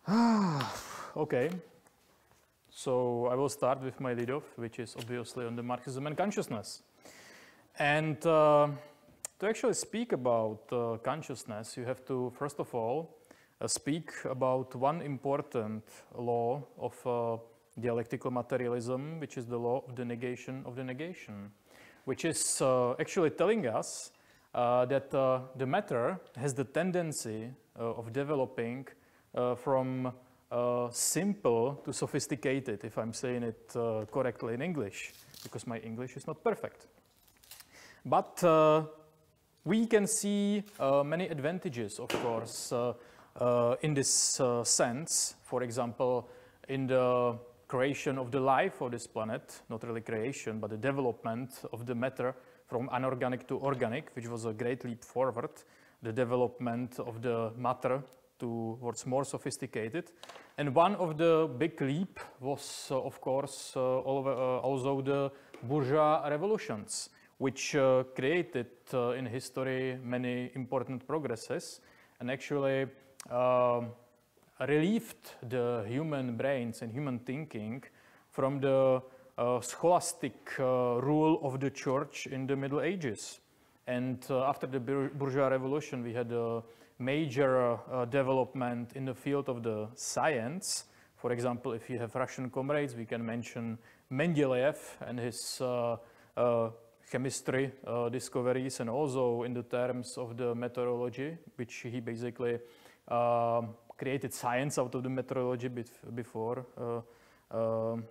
Okay, so I will start with my leadoff, which is obviously on the Marxism and consciousness. And to actually speak about consciousness, you have to, first of all, speak about one important law of dialectical materialism, which is the law of the negation, which is actually telling us that the matter has the tendency of developing from simple to sophisticated, if I'm saying it correctly in English, because my English is not perfect. But we can see many advantages, of course, in this sense. For example, in the creation of the life of this planet, not really creation, but the development of the matter from anorganic to organic, which was a great leap forward, the development of the matter towards more sophisticated. And one of the big leap was, of course, also the bourgeois revolutions, which created in history many important progresses and actually relieved the human brains and human thinking from the scholastic rule of the church in the Middle Ages. And after the bourgeois revolution, we had a major development in the field of the science. For example, if you have Russian comrades, we can mention Mendeleev and his chemistry discoveries, and also in the terms of the meteorology, which he basically created science out of the meteorology before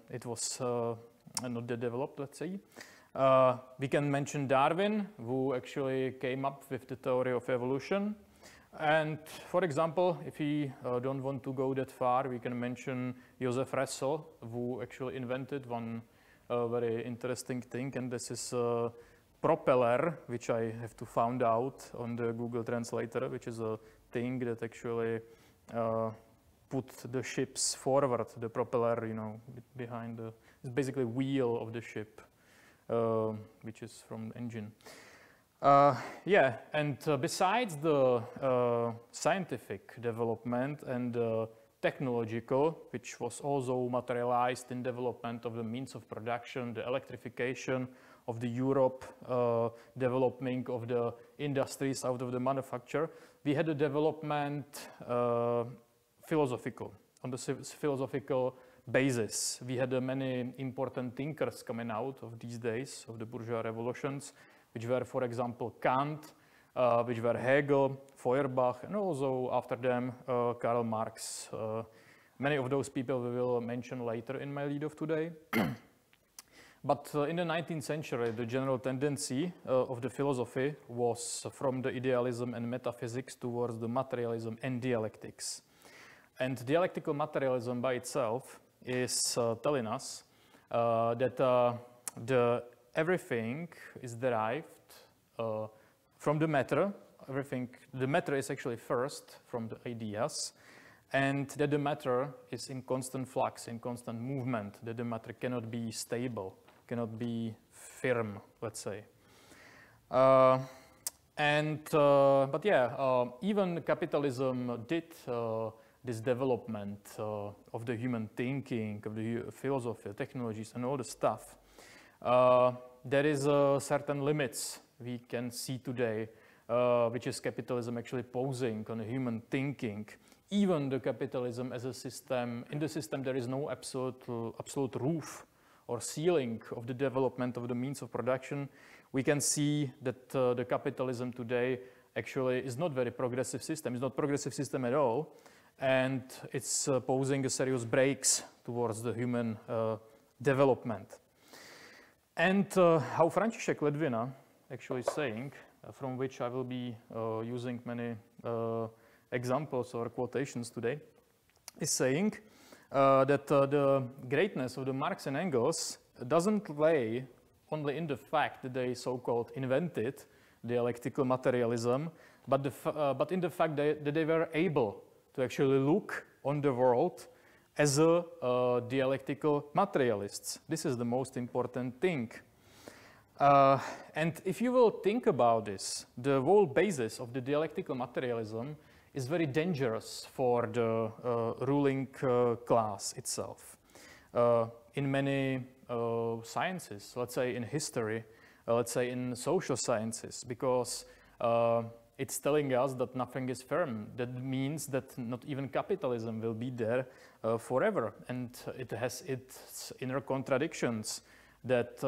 it was not developed, let's say. We can mention Darwin, who actually came up with the theory of evolution. And for example, if we don't want to go that far, we can mention Joseph Russell, who actually invented one very interesting thing, and this is a propeller, which I have to find out on the Google Translator, which is a thing that actually put the ships forward, the propeller, you know, behind the, it's basically wheel of the ship, which is from the engine. Yeah, and besides the scientific development and technological, which was also materialized in development of the means of production, the electrification of the Europe, developing of the industries out of the manufacture, we had a development philosophical, on the philosophical basis. We had many important thinkers coming out of these days, of the bourgeois revolutions, which were, for example, Kant, which were Hegel, Feuerbach, and also after them, Karl Marx. Many of those people we will mention later in my lead-off today. But in the 19th century, the general tendency of the philosophy was from the idealism and metaphysics towards the materialism and dialectics. And dialectical materialism by itself is telling us that everything is derived from the matter. The matter is actually first from the ideas, and that the matter is in constant flux, in constant movement, that the matter cannot be stable, cannot be firm, let's say. But yeah, even capitalism did this development of the human thinking, of the philosophy, technologies, and all the stuff. There is certain limits we can see today, which is capitalism actually posing on human thinking. Even the capitalism as a system, in the system there is no absolute roof or ceiling of the development of the means of production. We can see that the capitalism today actually is not very progressive system. It's not progressive system at all, and it's posing a serious brakes towards the human development. And how František Ledvina actually saying, from which I will be using many examples or quotations today, is saying that the greatness of the Marx and Engels doesn't lay only in the fact that they so-called invented dialectical materialism, but in the fact that they were able to actually look on the world as a dialectical materialists. This is the most important thing. And if you will think about this, the whole basis of the dialectical materialism is very dangerous for the ruling class itself. In many sciences, let's say in history, let's say in social sciences, because it's telling us that nothing is firm. That means that not even capitalism will be there forever, and it has its inner contradictions that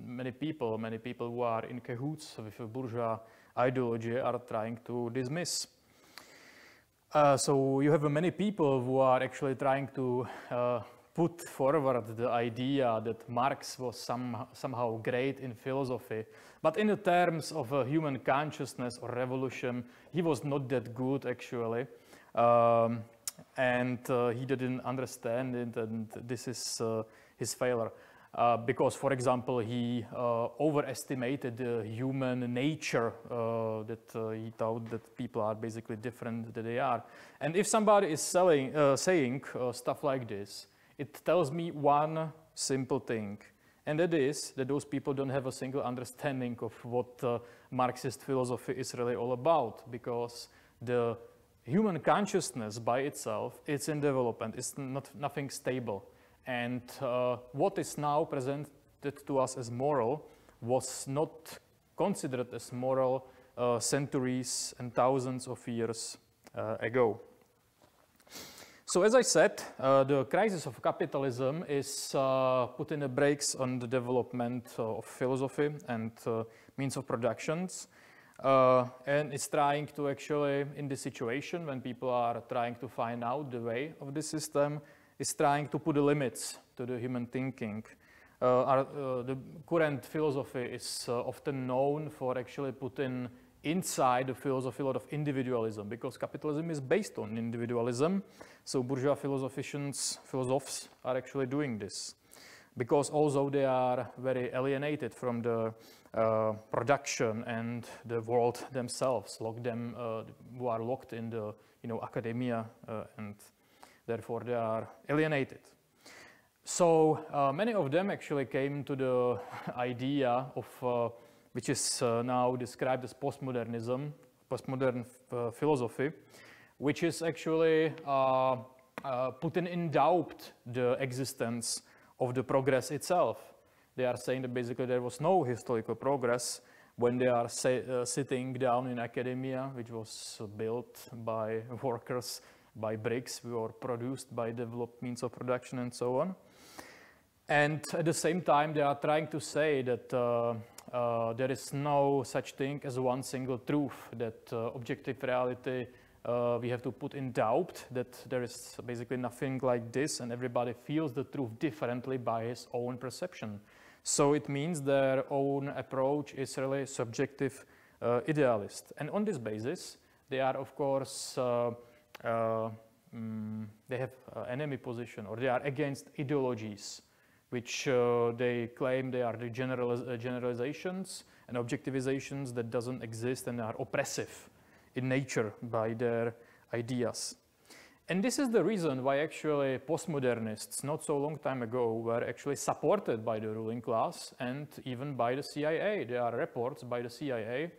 many people who are in cahoots with a bourgeois ideology are trying to dismiss. So you have many people who are actually trying to put forward the idea that Marx was somehow great in philosophy, but in the terms of human consciousness or revolution, he was not that good actually, and he didn't understand it, and this is his failure. Because, for example, he overestimated the human nature, that he thought that people are basically different than they are. And if somebody is saying stuff like this, it tells me one simple thing, and that is that those people don't have a single understanding of what Marxist philosophy is really all about, because the human consciousness by itself, it's in development, it's nothing stable. And what is now presented to us as moral was not considered as moral centuries and thousands of years ago. So as I said, the crisis of capitalism is putting the brakes on the development of philosophy and means of productions. And it's trying to actually, in this situation, when people are trying to find out the way of the system, is trying to put the limits to the human thinking. The current philosophy is often known for actually putting inside the philosophy a lot of individualism, because capitalism is based on individualism. So bourgeois philosophs are actually doing this, because although they are very alienated from the production and the world themselves, who are locked in the academia, and therefore they are alienated. So many of them actually came to the idea of which is now described as postmodernism, postmodern philosophy, which is actually putting in doubt the existence of the progress itself. They are saying that basically there was no historical progress when they are sitting down in academia, which was built by workers, by bricks, or produced by developed means of production and so on. And at the same time, they are trying to say that there is no such thing as one single truth, that objective reality we have to put in doubt, that there is basically nothing like this, and everybody feels the truth differently by his own perception. So it means their own approach is really subjective, idealist. And on this basis, they are, of course, they have enemy position, or they are against ideologies, which they claim they are the generalizations and objectivizations that doesn't exist and are oppressive in nature by their ideas. And this is the reason why actually postmodernists not so long time ago were actually supported by the ruling class and even by the CIA. There are reports by the CIA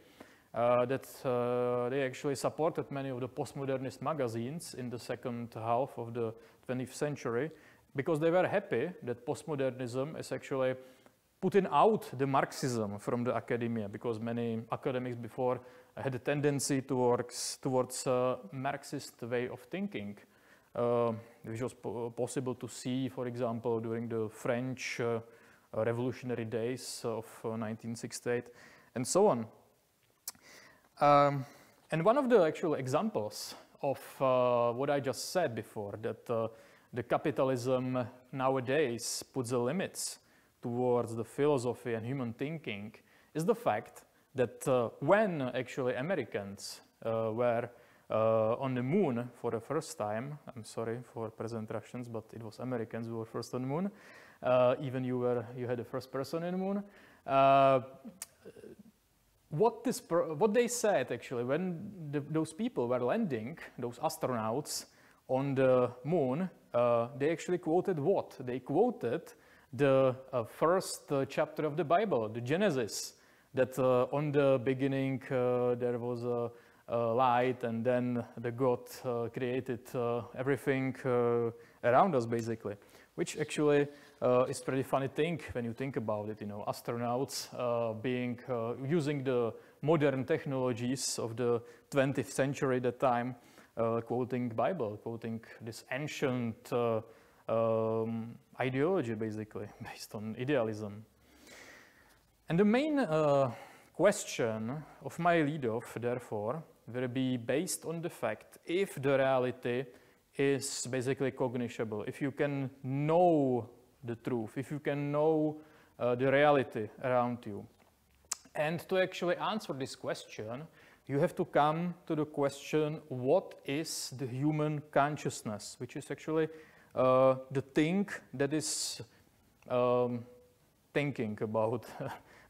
that they actually supported many of the postmodernist magazines in the second half of the 20th century, because they were happy that postmodernism is actually putting out the Marxism from the academia, because many academics before had a tendency towards Marxist way of thinking, which was possible to see, for example, during the French revolutionary days of 1968 and so on. And one of the actual examples of what I just said before, that the capitalism nowadays puts the limits towards the philosophy and human thinking, is the fact that when actually Americans were on the moon for the first time, I'm sorry for present Russians, but it was Americans who were first on the moon, even you had the first person in the moon. What they said actually when those people were landing, those astronauts on the moon, they actually quoted what? They quoted the first chapter of the Bible, the Genesis, that on the beginning there was light, and then the God created everything around us, basically, which actually is pretty funny thing when you think about it. You know, astronauts using the modern technologies of the 20th century at that time, quoting Bible, quoting this ancient ideology, basically, based on idealism. And the main question of my leadoff, therefore, will be based on the fact if the reality is basically cognizable, if you can know the truth, if you can know the reality around you. And to actually answer this question, you have to come to the question, what is the human consciousness, which is actually the thing that is thinking about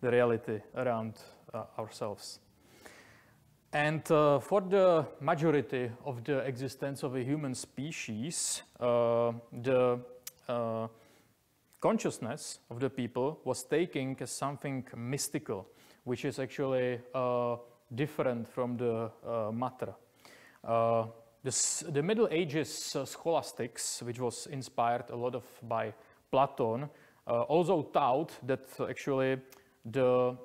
the reality around ourselves. And for the majority of the existence of a human species, the consciousness of the people was taken as something mystical, which is actually different from the matter. The Middle Ages scholastics, which was inspired a lot by Plato, also taught that actually the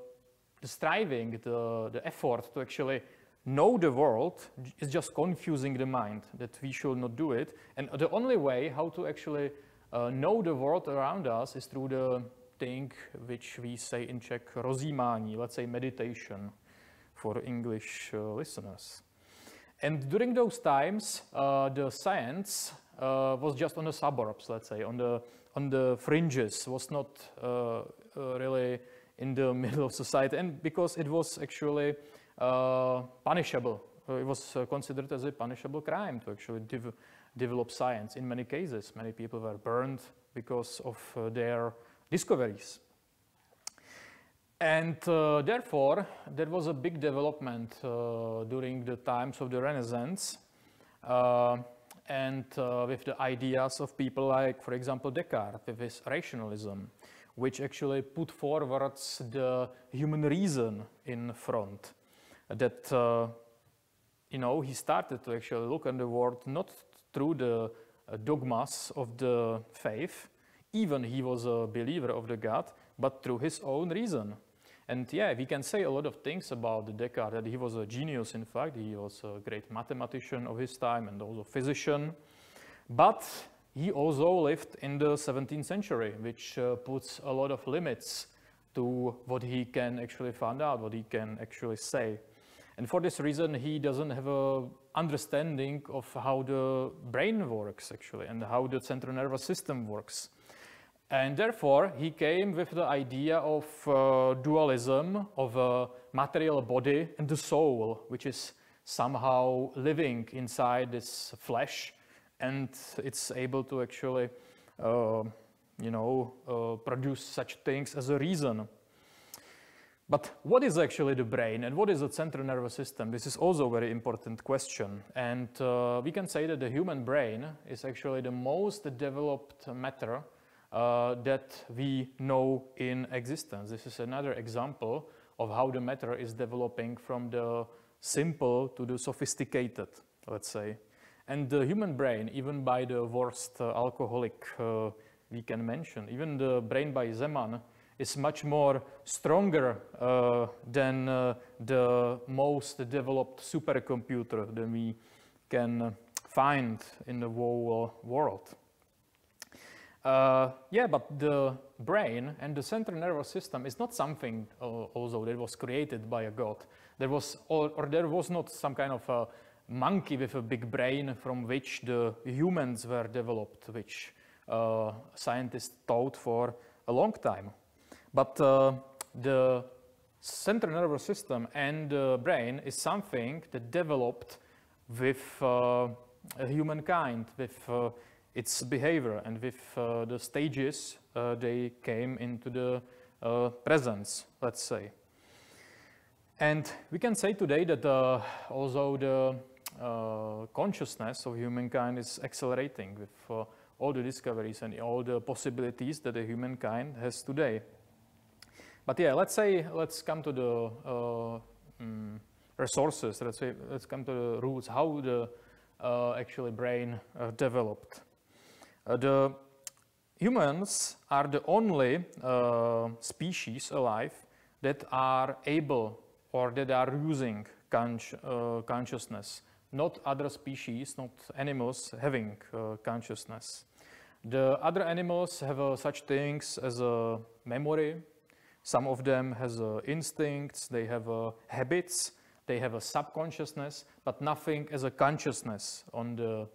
striving, the effort to actually know the world is just confusing the mind, that we should not do it. And the only way how to actually know the world around us is through the thing which we say in Czech, rozjímání, let's say meditation for English listeners. And during those times, the science was just on the suburbs, let's say, on the fringes, was not really in the middle of society, and because it was actually punishable. It was considered as a punishable crime to actually develop science. In many cases, many people were burned because of their discoveries. And therefore, there was a big development during the times of the Renaissance, and with the ideas of people like, for example, Descartes, with his rationalism, which actually put forwards the human reason in front. That, you know, he started to actually look at the world not through the dogmas of the faith, even he was a believer of the God, but through his own reason. And yeah, we can say a lot of things about Descartes, that he was a genius, in fact. He was a great mathematician of his time and also physician. But he also lived in the 17th century, which puts a lot of limits to what he can actually find out, what he can actually say. And for this reason, he doesn't have an understanding of how the brain works, actually, and how the central nervous system works. And therefore, he came with the idea of dualism of a material body and the soul, which is somehow living inside this flesh, and it's able to actually, produce such things as a reason. But what is actually the brain and what is the central nervous system? This is also a very important question. And we can say that the human brain is actually the most developed matter that we know in existence. This is another example of how the matter is developing from the simple to the sophisticated, let's say. And the human brain, even by the worst alcoholic we can mention, even the brain by Zeman, is much more stronger than the most developed supercomputer that we can find in the whole world. But the brain and the central nervous system is not something also that was created by a god. There was not some kind of a monkey with a big brain from which the humans were developed, which scientists thought for a long time. But the central nervous system and the brain is something that developed with humankind, with its behavior, and with the stages they came into the presence, let's say. And we can say today that also the consciousness of humankind is accelerating with all the discoveries and all the possibilities that the humankind has today. But yeah, let's come to the resources. Let's come to the roots, how the actually brain developed. The humans are the only species alive that are able or that are using consciousness. Not other species, not animals having consciousness. The other animals have such things as a memory. Some of them has instincts, they have habits, they have a subconsciousness, but nothing as a consciousness on the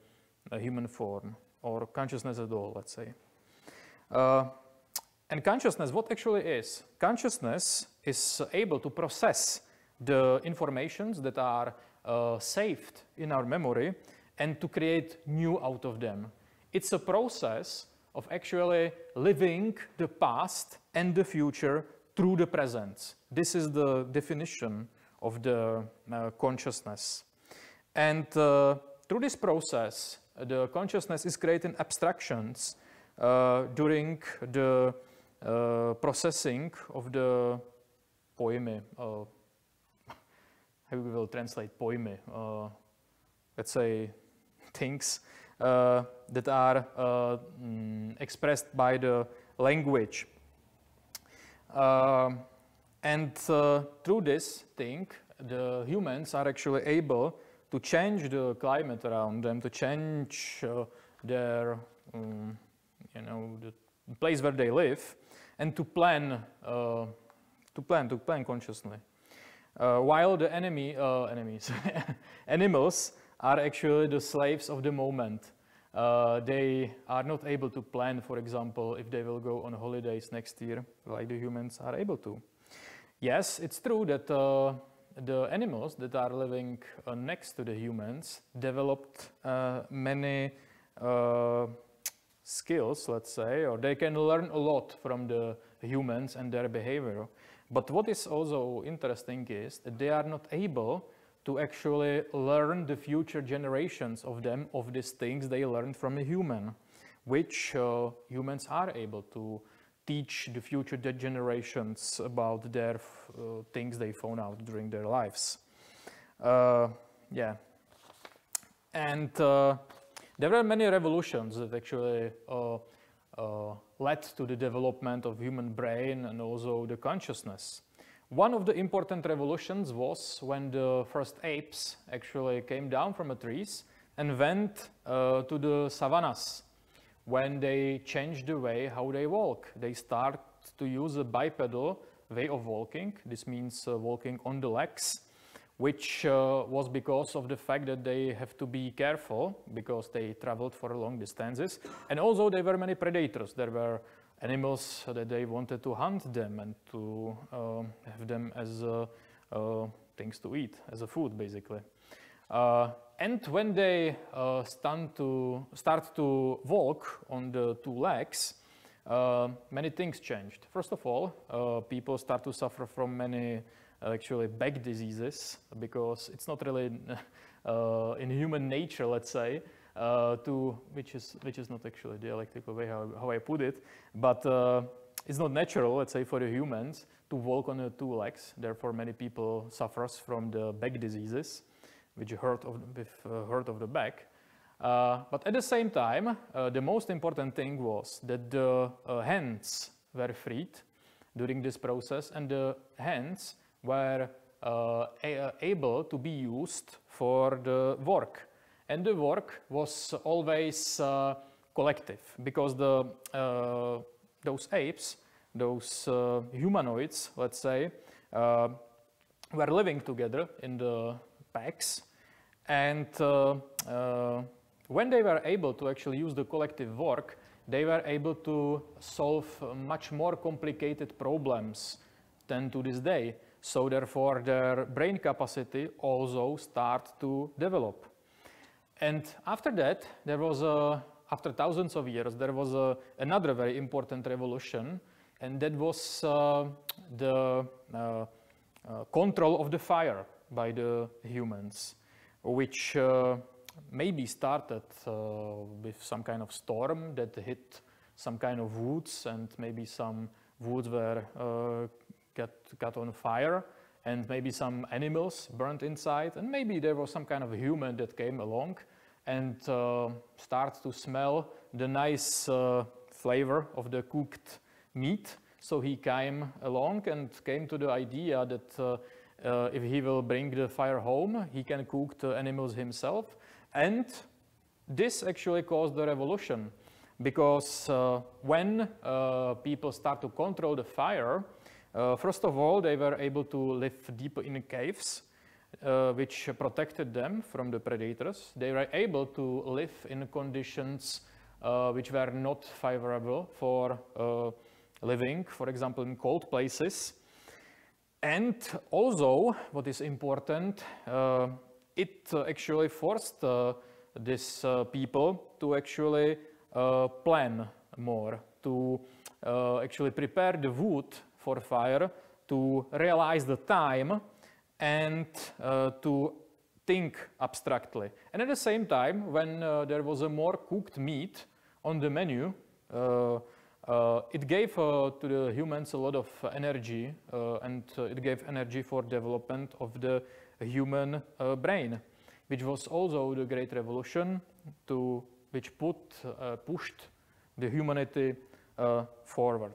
human form, or consciousness at all, let's say. And consciousness, what actually is? Consciousness is able to process the informations that are saved in our memory and to create new out of them. It's a process of actually living the past and the future through the present. This is the definition of the consciousness. And through this process, the consciousness is creating abstractions during the processing of the pojmy. How we will translate pojmy? Let's say things that are expressed by the language. And through this thing, the humans are actually able to change the climate around them, to change their, the place where they live, and to plan consciously. While the animals are actually the slaves of the moment. They are not able to plan, for example, if they will go on holidays next year, like the humans are able to. Yes, it's true that the animals that are living next to the humans developed many skills, let's say, or they can learn a lot from the humans and their behavior. But what is also interesting is that they are not able to actually learn the future generations of them of these things they learned from a human, which humans are able to teach the future generations about their things they found out during their lives. Yeah. And there were many revolutions that actually led to the development of human brain and also the consciousness. One of the important revolutions was when the first apes actually came down from the trees and went to the savannas, when they changed the way how they walk. They start to use a bipedal way of walking. This means walking on the legs, which was because of the fact that they have to be careful because they traveled for long distances. And also there were many predators. There were animals that they wanted to hunt them and to have them as things to eat, as a food basically. And when they start to walk on the two legs, many things changed. First of all, people start to suffer from many actually back diseases, because it's not really in human nature, let's say, which is not actually the dialectical way how I put it, but it's not natural, let's say, for the humans to walk on the two legs. Therefore, many people suffers from the back diseases, which hurt of the back. But at the same time, the most important thing was that the hands were freed during this process, and the hands were able to be used for the work. And the work was always collective, because those apes, those humanoids, let's say, were living together in the packs. And when they were able to actually use the collective work, they were able to solve much more complicated problems than to this day. So therefore, their brain capacity also started to develop. And after that, there was after thousands of years, there was another very important revolution, and that was the control of the fire by the humans, which maybe started with some kind of storm that hit some kind of woods, and maybe some woods were got on fire, and maybe some animals burned inside, and maybe there was some kind of human that came along and start to smell the nice flavor of the cooked meat. So he came along and came to the idea that if he will bring the fire home, he can cook the animals himself. And this actually caused the revolution, because when people start to control the fire, first of all, they were able to live deep in caves, which protected them from the predators. They were able to live in conditions which were not favorable for living, for example, in cold places. And also, what is important, it actually forced these people to actually plan more, to actually prepare the wood for fire, to realize the time, and to think abstractly. And at the same time, when there was a more cooked meat on the menu, it gave to the humans a lot of energy, and it gave energy for development of the human brain, which was also the great revolution which pushed the humanity forward.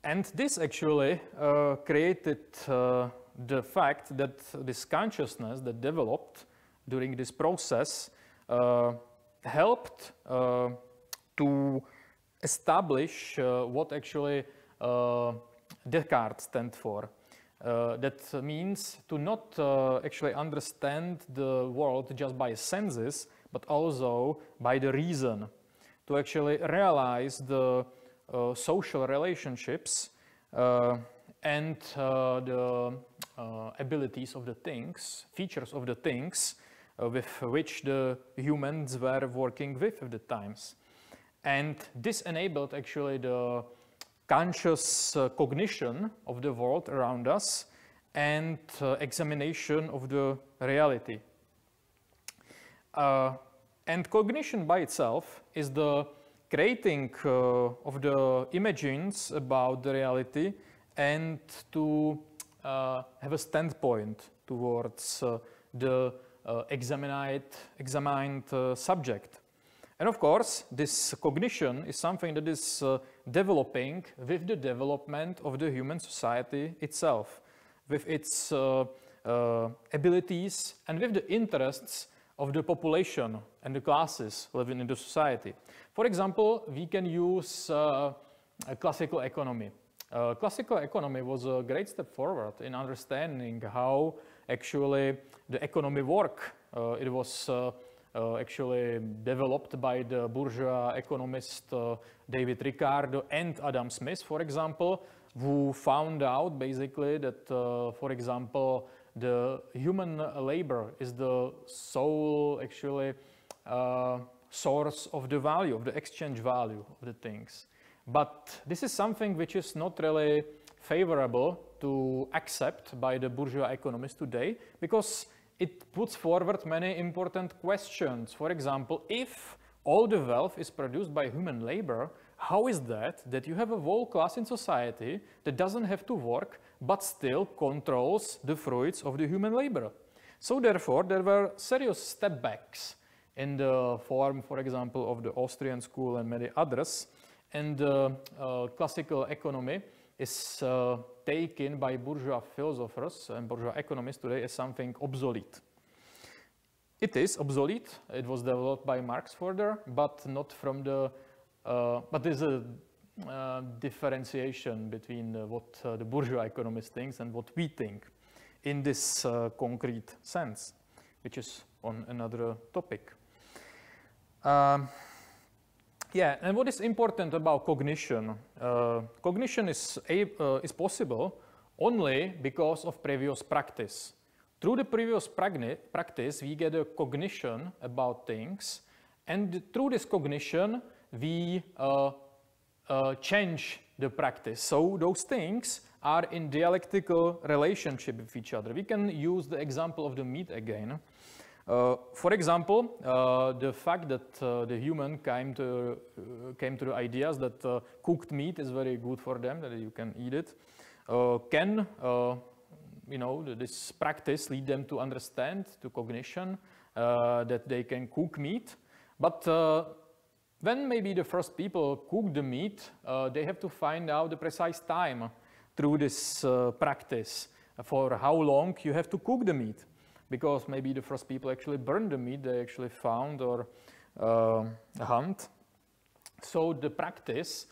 And this actually created the fact that this consciousness that developed during this process helped to establish what actually Descartes stand for. That means to not actually understand the world just by senses, but also by the reason, to actually realize the social relationships and the abilities of the things, features of the things with which the humans were working with at the times. And this enabled actually the conscious cognition of the world around us and examination of the reality. And cognition by itself is the creating of the images about the reality and to have a standpoint towards the examined subject. And of course, this cognition is something that is developing with the development of the human society itself, with its abilities and with the interests of the population and the classes living in the society. For example, we can use classical economy. Classical economy was a great step forward in understanding how actually the economy works. It was actually developed by the bourgeois economist David Ricardo and Adam Smith, for example, who found out basically that, for example, the human labor is the sole actually source of the value, of the exchange value of the things. But this is something which is not really favorable to accept by the bourgeois economists today, because it puts forward many important questions. For example, if all the wealth is produced by human labor, how is that you have a whole class in society that doesn't have to work but still controls the fruits of the human labor? So therefore, there were serious step backs in the form, for example, of the Austrian school and many others. And classical economy is taken by bourgeois philosophers and bourgeois economists today as something obsolete. It is obsolete. It was developed by Marx further, but not from the. But there's a differentiation between what the bourgeois economist thinks and what we think in this concrete sense, which is on another topic. Yeah, and what is important about cognition? Cognition is possible only because of previous practice. Through the previous practice, we get a cognition about things, and through this cognition, we change the practice. So those things are in dialectical relationship with each other. We can use the example of the meat again. For example, the fact that the human came to the ideas that cooked meat is very good for them, that you can eat it. can, you know, this practice lead them to understand, to cognition, that they can cook meat. But when maybe the first people cook the meat, they have to find out the precise time through this practice for how long you have to cook the meat. Because maybe the first people actually burned the meat they actually found or hunt. So the practice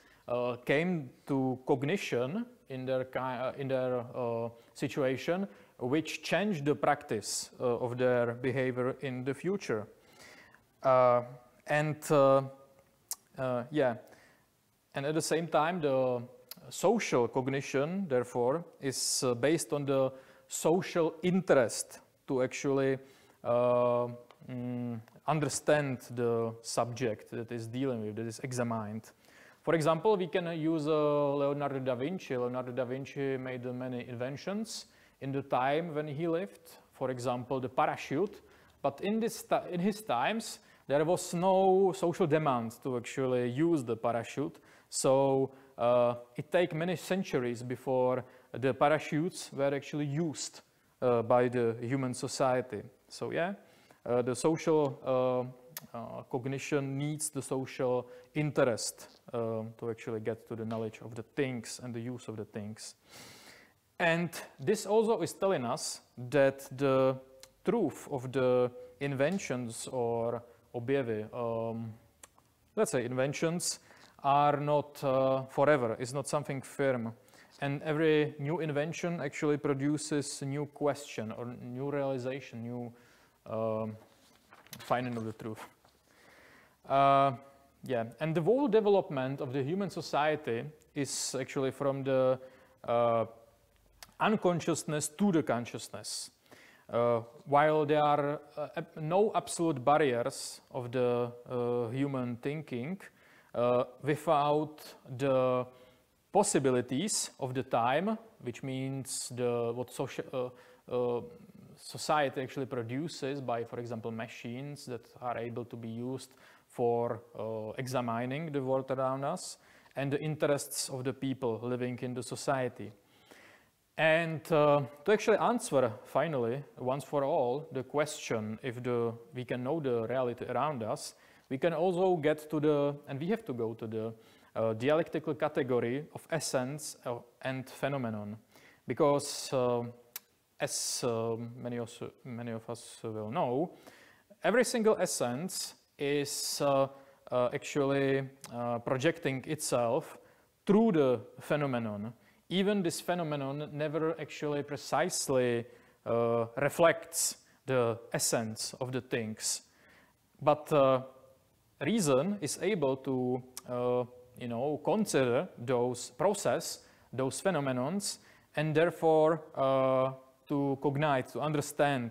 came to cognition in their situation, which changed the practice of their behavior in the future. Yeah, and at the same time, the social cognition, therefore, is based on the social interest to actually understand the subject that is dealing with, that is examined. For example, we can use Leonardo da Vinci. Leonardo da Vinci made many inventions in the time when he lived. For example, the parachute. But in his times, there was no social demand to actually use the parachute. So it took many centuries before the parachutes were actually used by the human society. So yeah, the social cognition needs the social interest to actually get to the knowledge of the things and the use of the things. And this also is telling us that the truth of the inventions or objevy, let's say inventions, are not forever, it's not something firm. And every new invention actually produces a new question or new realization, new finding of the truth. Yeah, and the whole development of the human society is actually from the unconsciousness to the consciousness. While there are no absolute barriers of the human thinking, without the possibilities of the time, which means what society actually produces by, for example, machines that are able to be used for examining the world around us, and the interests of the people living in the society. And to actually answer, finally, once for all, the question if we can know the reality around us, we can also get to and we have to go to the dialectical category of essence and phenomenon. Because as many of us will know, every single essence is actually projecting itself through the phenomenon. Even this phenomenon never actually precisely reflects the essence of the things. But reason is able to consider those phenomenons, and therefore to cognite, to understand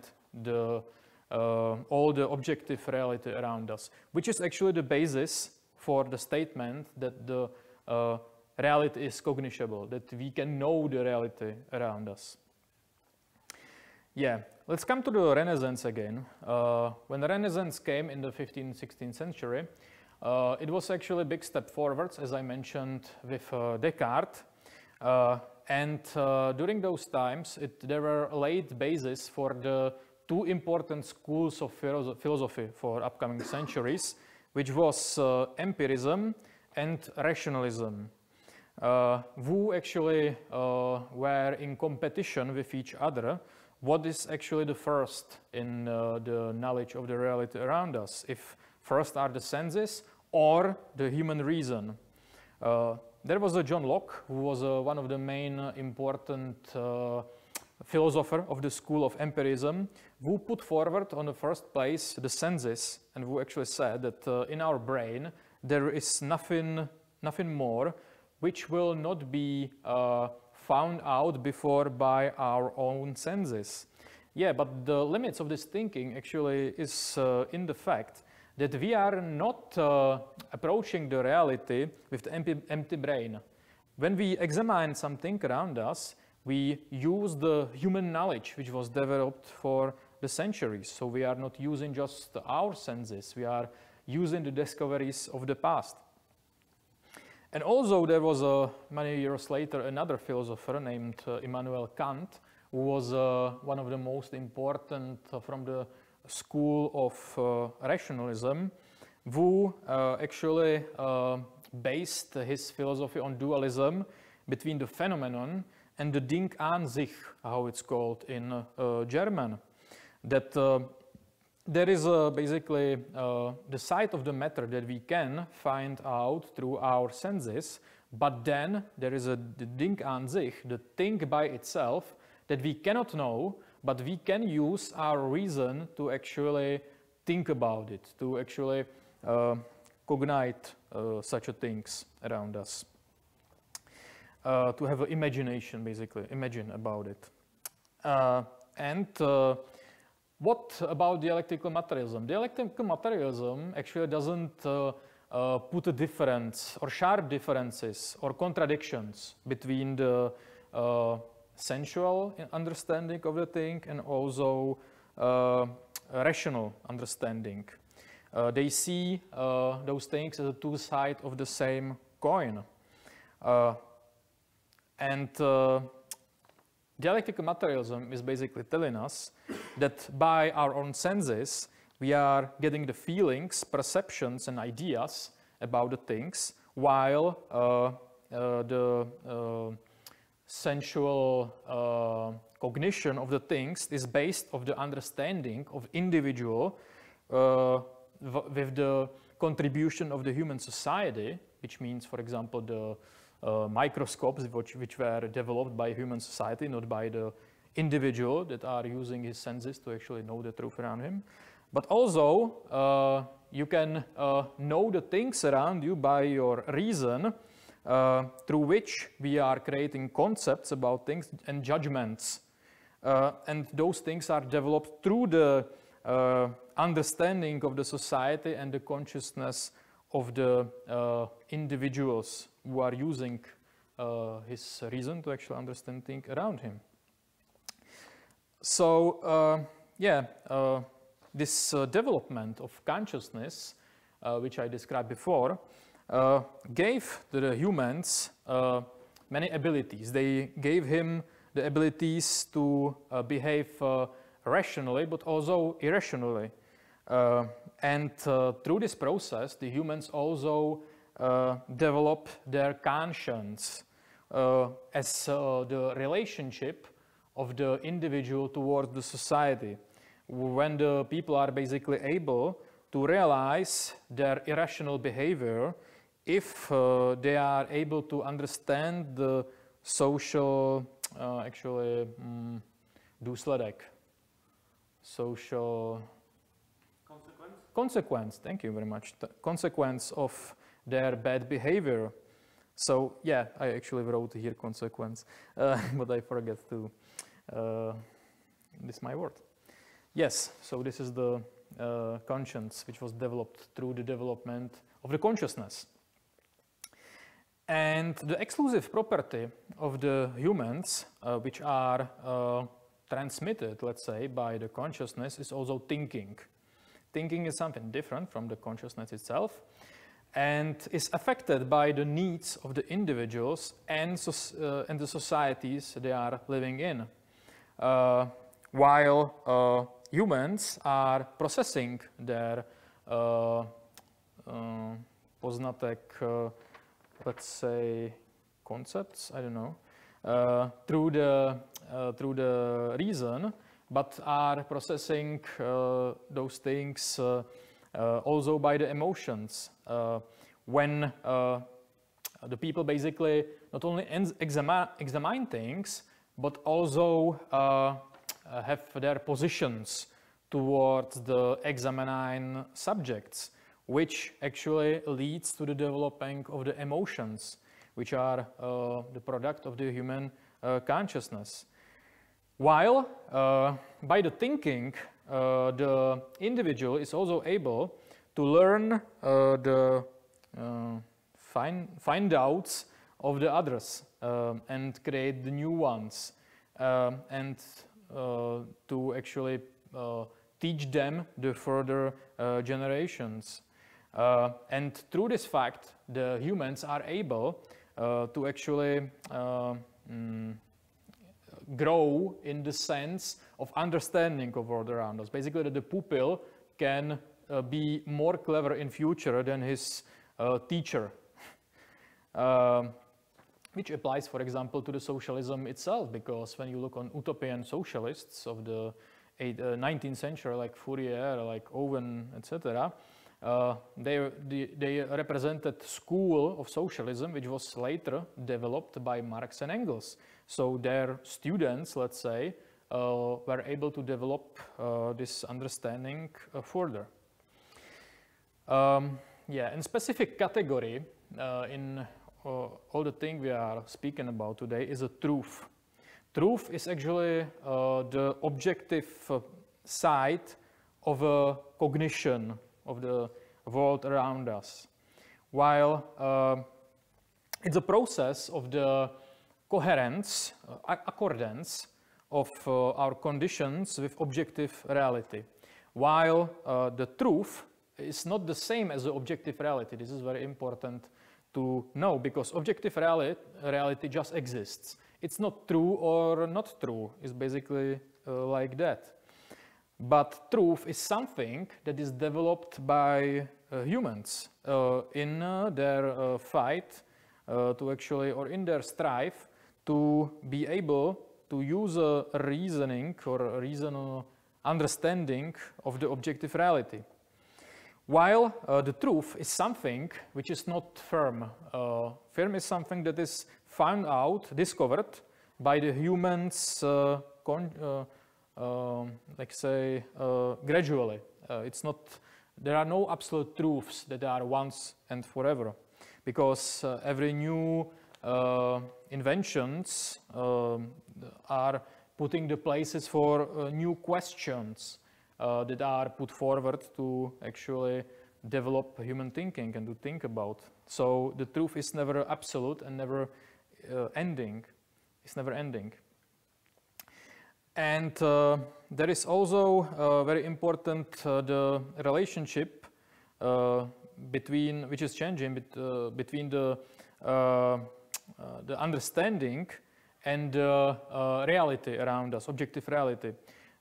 all the objective reality around us, which is actually the basis for the statement that the reality is cognishable, that we can know the reality around us. Yeah, let's come to the Renaissance again. When the Renaissance came in the 15th, 16th century, it was actually a big step forwards, as I mentioned, with Descartes. And during those times, there were laid bases for the two important schools of philosophy for upcoming centuries, which was empirism and rationalism, who actually were in competition with each other. What is actually the first in the knowledge of the reality around us? If first are the senses or the human reason? There was a John Locke, who was one of the main important philosopher of the school of empirism, who put forward on the first place the senses, and who actually said that in our brain there is nothing more which will not be found out before by our own senses. Yeah, but the limits of this thinking actually is in the fact that we are not approaching the reality with the empty brain. When we examine something around us, we use the human knowledge which was developed for the centuries. So we are not using just our senses, we are using the discoveries of the past. And also there was many years later another philosopher named Immanuel Kant, who was one of the most important from the school of rationalism, who actually based his philosophy on dualism between the phenomenon and the Ding an sich, how it's called in German. That there is basically the side of the matter that we can find out through our senses, but then there is the Ding an sich, the thing by itself, that we cannot know, but we can use our reason to actually think about it, to actually cognite such a things around us. To have an imagination, basically, imagine about it. What about dialectical materialism? Dialectical materialism actually doesn't put a difference or sharp differences or contradictions between the sensual understanding of the thing and also rational understanding. They see those things as two sides of the same coin. Dialectical materialism is basically telling us that by our own senses, we are getting the feelings, perceptions, and ideas about the things, while the sensual cognition of the things is based on the understanding of individual with the contribution of the human society, which means, for example, the microscopes which were developed by human society, not by the individual that are using his senses to actually know the truth around him. But also, you can know the things around you by your reason, through which we are creating concepts about things and judgments. And those things are developed through the understanding of the society and the consciousness of the individuals who are using his reason to actually understand things around him. So, this development of consciousness, which I described before, gave to the humans many abilities. They gave him the abilities to behave rationally, but also irrationally. Through this process, the humans also develop their conscience as the relationship of the individual towards the society. When the people are basically able to realize their irrational behavior, if they are able to understand the social, důsledek, social consequence, thank you very much, the consequence of their bad behavior. So yeah, I actually wrote here consequence, but I forget to, this is my word. Yes, so this is the conscience which was developed through the development of the consciousness. And the exclusive property of the humans, which are transmitted, let's say, by the consciousness, is also thinking. Thinking is something different from the consciousness itself and is affected by the needs of the individuals and the societies they are living in. While humans are processing their poznatek, let's say, concepts, I don't know, through the reason, but are processing those things also by the emotions. When the people basically not only examine things, but also have their positions towards the examined subjects, which actually leads to the developing of the emotions, which are the product of the human consciousness. While by the thinking, the individual is also able to learn the find outs of the others and create the new ones, and to actually teach them the further generations. And through this fact, the humans are able to actually grow in the sense of understanding of world around us. Basically, that the pupil can be more clever in future than his teacher, which applies, for example, to the socialism itself, because when you look on utopian socialists of the 19th century, like Fourier, like Owen, etc., they represented school of socialism, which was later developed by Marx and Engels. So their students, let's say, were able to develop this understanding further. Yeah, and specific category in all the thing we are speaking about today is a truth. Truth is actually the objective side of a cognition of the world around us, while it's a process of the coherence, accordance of our conditions with objective reality, while the truth is not the same as the objective reality. This is very important to know, because objective reality just exists. It's not true or not true. It's basically like that. But truth is something that is developed by humans in their fight to actually, or in their strive to be able to use a reasoning or a reasonable understanding of the objective reality. While the truth is something which is not firm. Firm is something that is found out, discovered by the humans, like say, gradually. It's not, there are no absolute truths that are once and forever, because every new inventions are putting the places for new questions that are put forward to actually develop human thinking and to think about. So the truth is never absolute and never ending. It's never ending. And there is also very important the relationship between, which is changing between the understanding and reality around us, objective reality.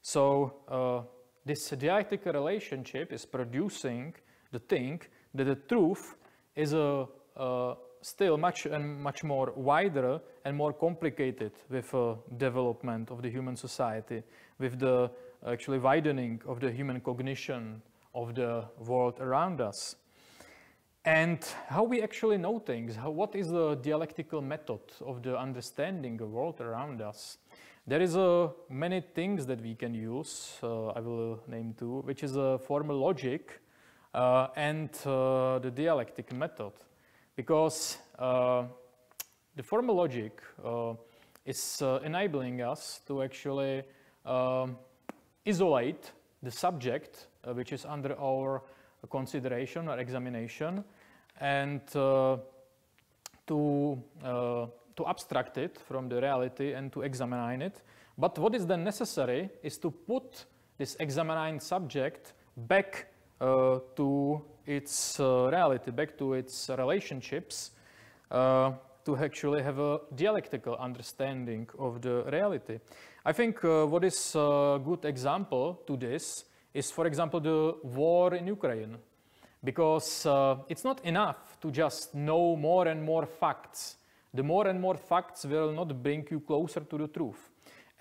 So this dialectical relationship is producing the thing that the truth is still much more wider and more complicated with development of the human society, with the actually widening of the human cognition of the world around us. And how we actually know things, what is the dialectical method of the understanding the world around us? There is many things that we can use, I will name two, which is a formal logic and the dialectic method. Because the formal logic is enabling us to actually isolate the subject which is under our consideration or examination, and to abstract it from the reality and to examine it. But what is then necessary is to put this examined subject back to its reality, back to its relationships, to actually have a dialectical understanding of the reality. I think what is a good example to this is, for example, the war in Ukraine. Because it's not enough to just know more and more facts. The more and more facts will not bring you closer to the truth.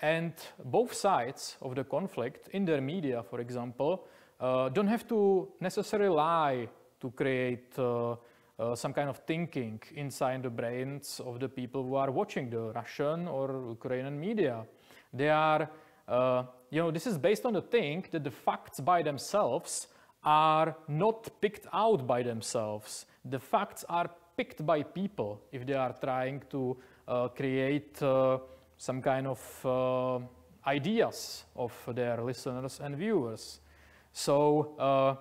And both sides of the conflict, in their media, for example, don't have to necessarily lie to create some kind of thinking inside the brains of the people who are watching the Russian or Ukrainian media. They are, this is based on the thing that the facts by themselves are not picked out by themselves. The facts are picked by people if they are trying to create some kind of ideas of their listeners and viewers. So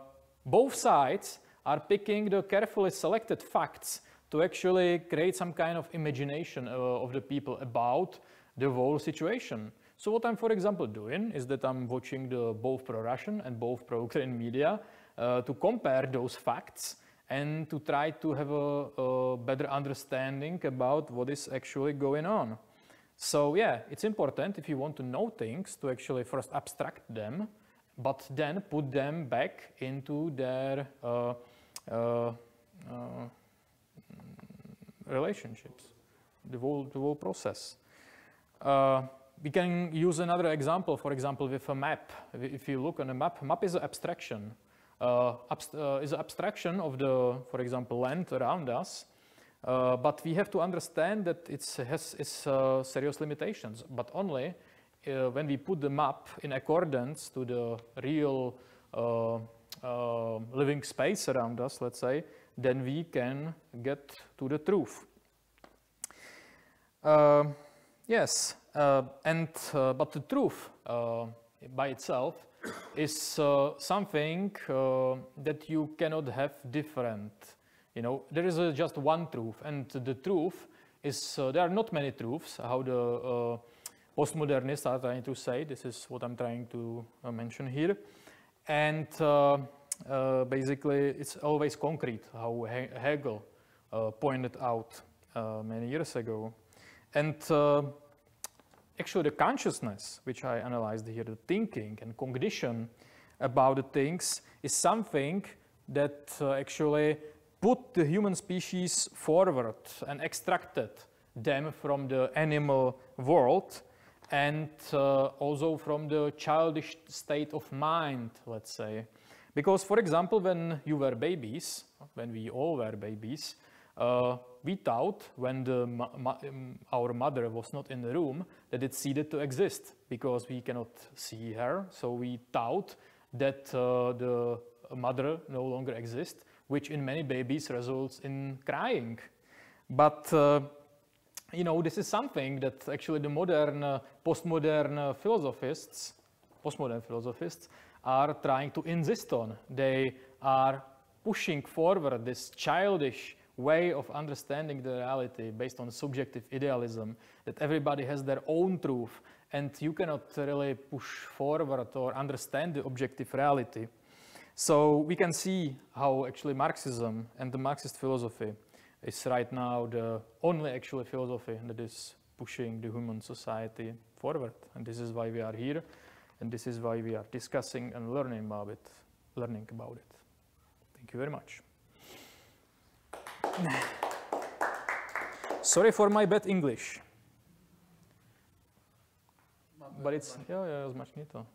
both sides are picking the carefully selected facts to actually create some kind of imagination of the people about the whole situation. So what I'm, for example, doing is that I'm watching both pro-Russian and both pro-Ukraine media to compare those facts and to try to have a better understanding about what is actually going on. So yeah, it's important if you want to know things to actually first abstract them, but then put them back into their relationships, the whole process. We can use another example, for example, with a map. If you look on a map is an abstraction. Is an abstraction of the, for example, land around us. But we have to understand that it has serious limitations, but only when we put the map in accordance to the real living space around us, let's say, then we can get to the truth. Yes, but the truth by itself is something that you cannot have different. You know, there is just one truth, and the truth is, there are not many truths, how the postmodernists are trying to say. This is what I'm trying to mention here. And basically, it's always concrete, how Hegel pointed out many years ago. And actually, the consciousness, which I analyzed here, the thinking and cognition about the things, is something that actually put the human species forward and extracted them from the animal world and also from the childish state of mind, let's say. Because, for example, when you were babies, when we all were babies, we thought when our mother was not in the room that it ceased to exist because we cannot see her. So we thought that the mother no longer exists, which in many babies results in crying. But you know, this is something that actually the modern, postmodern philosophists are trying to insist on. They are pushing forward this childish way of understanding the reality based on subjective idealism, that everybody has their own truth, and you cannot really push forward or understand the objective reality. So we can see how actually Marxism and the Marxist philosophy is right now the only actual philosophy that is pushing the human society forward. And this is why we are here, and this is why we are discussing and learning about it. Thank you very much. Sorry for my bad English. But it's, yeah, zmačkni to.